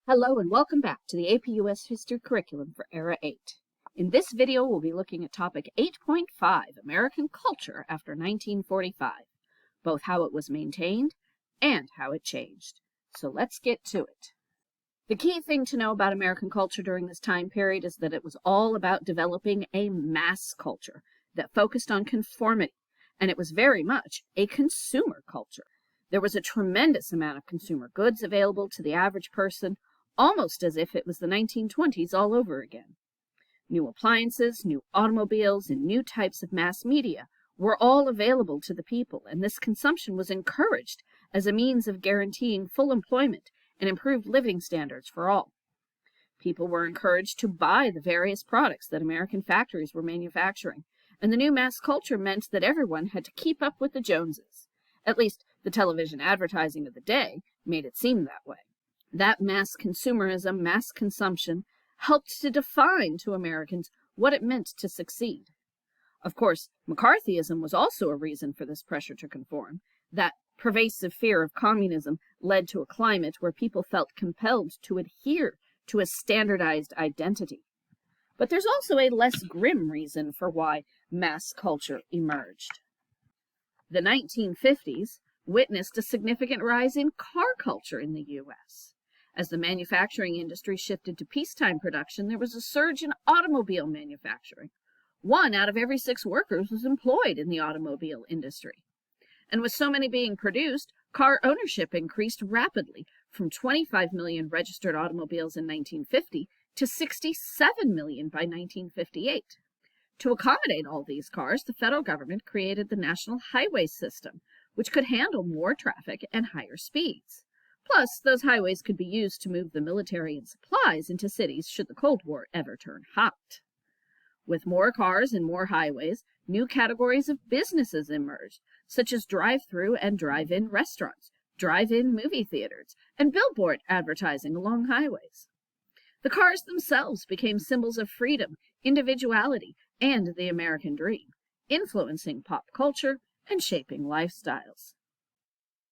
Hello and welcome back to the APUS History Curriculum for Era 8. In this video, we'll be looking at topic 8.5, American Culture after 1945, both how it was maintained and how it changed. So let's get to it. The key thing to know about American culture during this time period is that it was all about developing a mass culture that focused on conformity, and it was very much a consumer culture. There was a tremendous amount of consumer goods available to the average person, almost as if it was the 1920s all over again. New appliances, new automobiles, and new types of mass media were all available to the people, and this consumption was encouraged as a means of guaranteeing full employment and improved living standards for all. People were encouraged to buy the various products that American factories were manufacturing, and the new mass culture meant that everyone had to keep up with the Joneses. At least, the television advertising of the day made it seem that way. That mass consumerism, mass consumption, helped to define to Americans what it meant to succeed. Of course, McCarthyism was also a reason for this pressure to conform. That pervasive fear of communism led to a climate where people felt compelled to adhere to a standardized identity. But there's also a less grim reason for why mass culture emerged. The 1950s witnessed a significant rise in car culture in the U.S. As the manufacturing industry shifted to peacetime production, there was a surge in automobile manufacturing. 1 out of every 6 workers was employed in the automobile industry. And with so many being produced, car ownership increased rapidly from 25 million registered automobiles in 1950 to 67 million by 1958. To accommodate all these cars, the federal government created the National Highway System, which could handle more traffic and higher speeds. Plus, those highways could be used to move the military and supplies into cities should the Cold War ever turn hot. With more cars and more highways, new categories of businesses emerged, such as drive-through and drive-in restaurants, drive-in movie theaters, and billboard advertising along highways. The cars themselves became symbols of freedom, individuality, and the American dream, influencing pop culture and shaping lifestyles.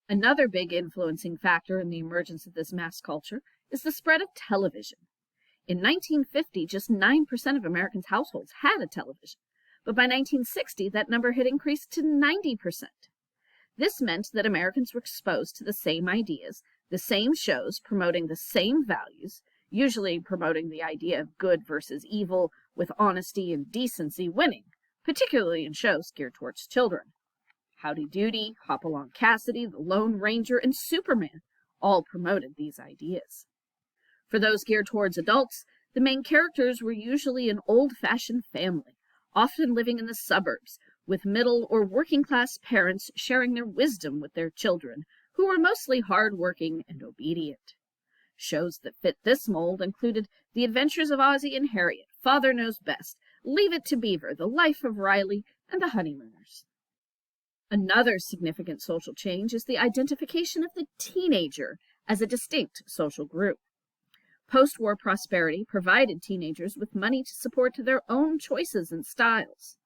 Another big influencing factor in the emergence of this mass culture is the spread of television. In 1950, just 9% of Americans' households had a television, but by 1960, that number had increased to 90%. This meant that Americans were exposed to the same ideas, the same shows promoting the same values, usually promoting the idea of good versus evil, with honesty and decency winning, particularly in shows geared towards children. Howdy Doody, Hopalong Cassidy, The Lone Ranger, and Superman all promoted these ideas. For those geared towards adults, the main characters were usually an old-fashioned family, often living in the suburbs, with middle or working-class parents sharing their wisdom with their children, who were mostly hard-working and obedient. Shows that fit this mold included The Adventures of Ozzie and Harriet, Father Knows Best, Leave It to Beaver, The Life of Riley, and The Honeymooners. Another significant social change is the identification of the teenager as a distinct social group. Post-war prosperity provided teenagers with money to support their own choices and styles.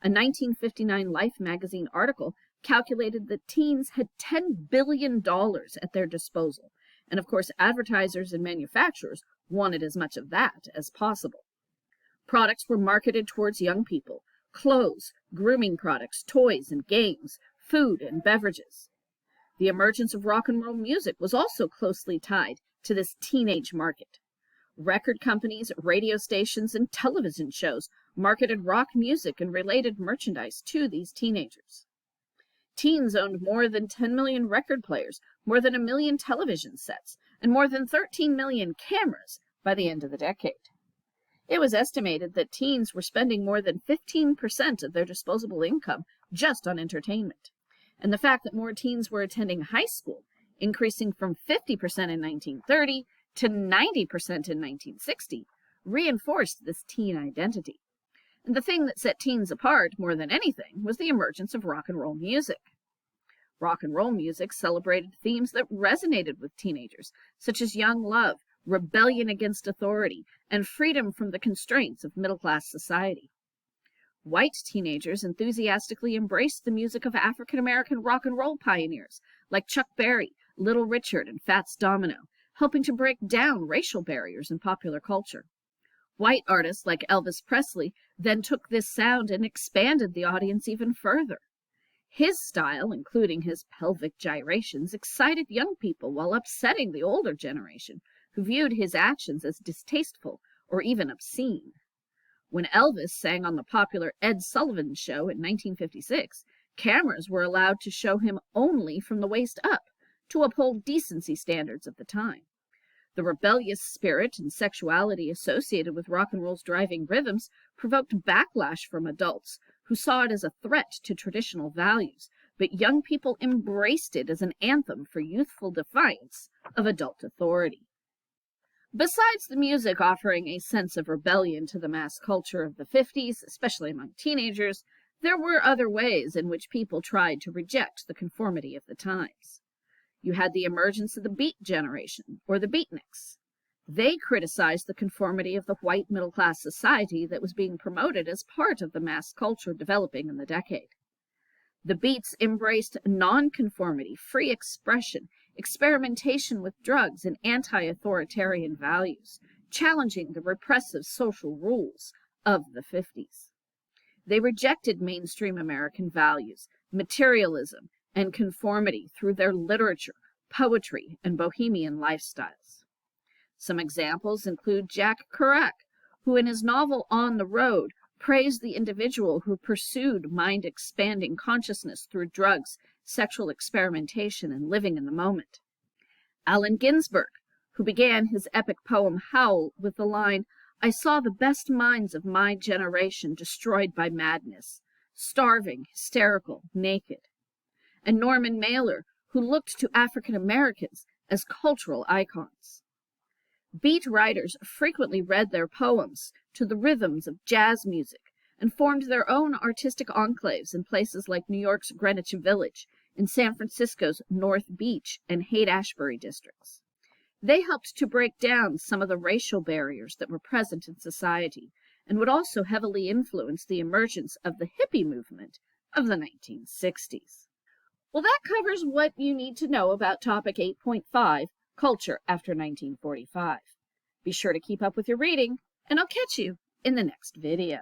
A 1959 Life magazine article calculated that teens had $10 billion at their disposal, and of course advertisers and manufacturers wanted as much of that as possible. Products were marketed towards young people: clothes, grooming products, toys and games, food and beverages. The emergence of rock and roll music was also closely tied to this teenage market. Record companies, radio stations, and television shows marketed rock music and related merchandise to these teenagers. Teens owned more than 10 million record players, more than 1 million television sets, and more than 13 million cameras by the end of the decade. It was estimated that teens were spending more than 15% of their disposable income just on entertainment. And the fact that more teens were attending high school, increasing from 50% in 1930 to 90% in 1960, reinforced this teen identity. And the thing that set teens apart more than anything was the emergence of rock and roll music. Rock and roll music celebrated themes that resonated with teenagers, such as young love, rebellion against authority, and freedom from the constraints of middle-class society. White teenagers enthusiastically embraced the music of African-American rock and roll pioneers like Chuck Berry, Little Richard, and Fats Domino, helping to break down racial barriers in popular culture. White artists like Elvis Presley then took this sound and expanded the audience even further. His style, including his pelvic gyrations, excited young people while upsetting the older generation, who viewed his actions as distasteful or even obscene. When Elvis sang on the popular Ed Sullivan Show in 1956, cameras were allowed to show him only from the waist up, to uphold decency standards of the time. The rebellious spirit and sexuality associated with rock and roll's driving rhythms provoked backlash from adults who saw it as a threat to traditional values, but young people embraced it as an anthem for youthful defiance of adult authority. Besides the music offering a sense of rebellion to the mass culture of the 50s, especially among teenagers, there were other ways in which people tried to reject the conformity of the times. You had the emergence of the Beat generation, or the Beatniks. They criticized the conformity of the white middle-class society that was being promoted as part of the mass culture developing in the decade. The Beats embraced nonconformity, free expression, experimentation with drugs, and anti-authoritarian values, challenging the repressive social rules of the 50s. They rejected mainstream American values, materialism, and conformity through their literature, poetry, and bohemian lifestyles. Some examples include Jack Kerouac, who in his novel On the Road praised the individual who pursued mind-expanding consciousness through drugs, sexual experimentation, and living in the moment. Allen Ginsberg, who began his epic poem Howl with the line, "I saw the best minds of my generation destroyed by madness, starving, hysterical, naked." And Norman Mailer, who looked to African Americans as cultural icons. Beat writers frequently read their poems to the rhythms of jazz music and formed their own artistic enclaves in places like New York's Greenwich Village, in San Francisco's North Beach and Haight-Ashbury districts. They helped to break down some of the racial barriers that were present in society and would also heavily influence the emergence of the hippie movement of the 1960s. Well, that covers what you need to know about topic 8.5, Culture after 1945. Be sure to keep up with your reading, and I'll catch you in the next video.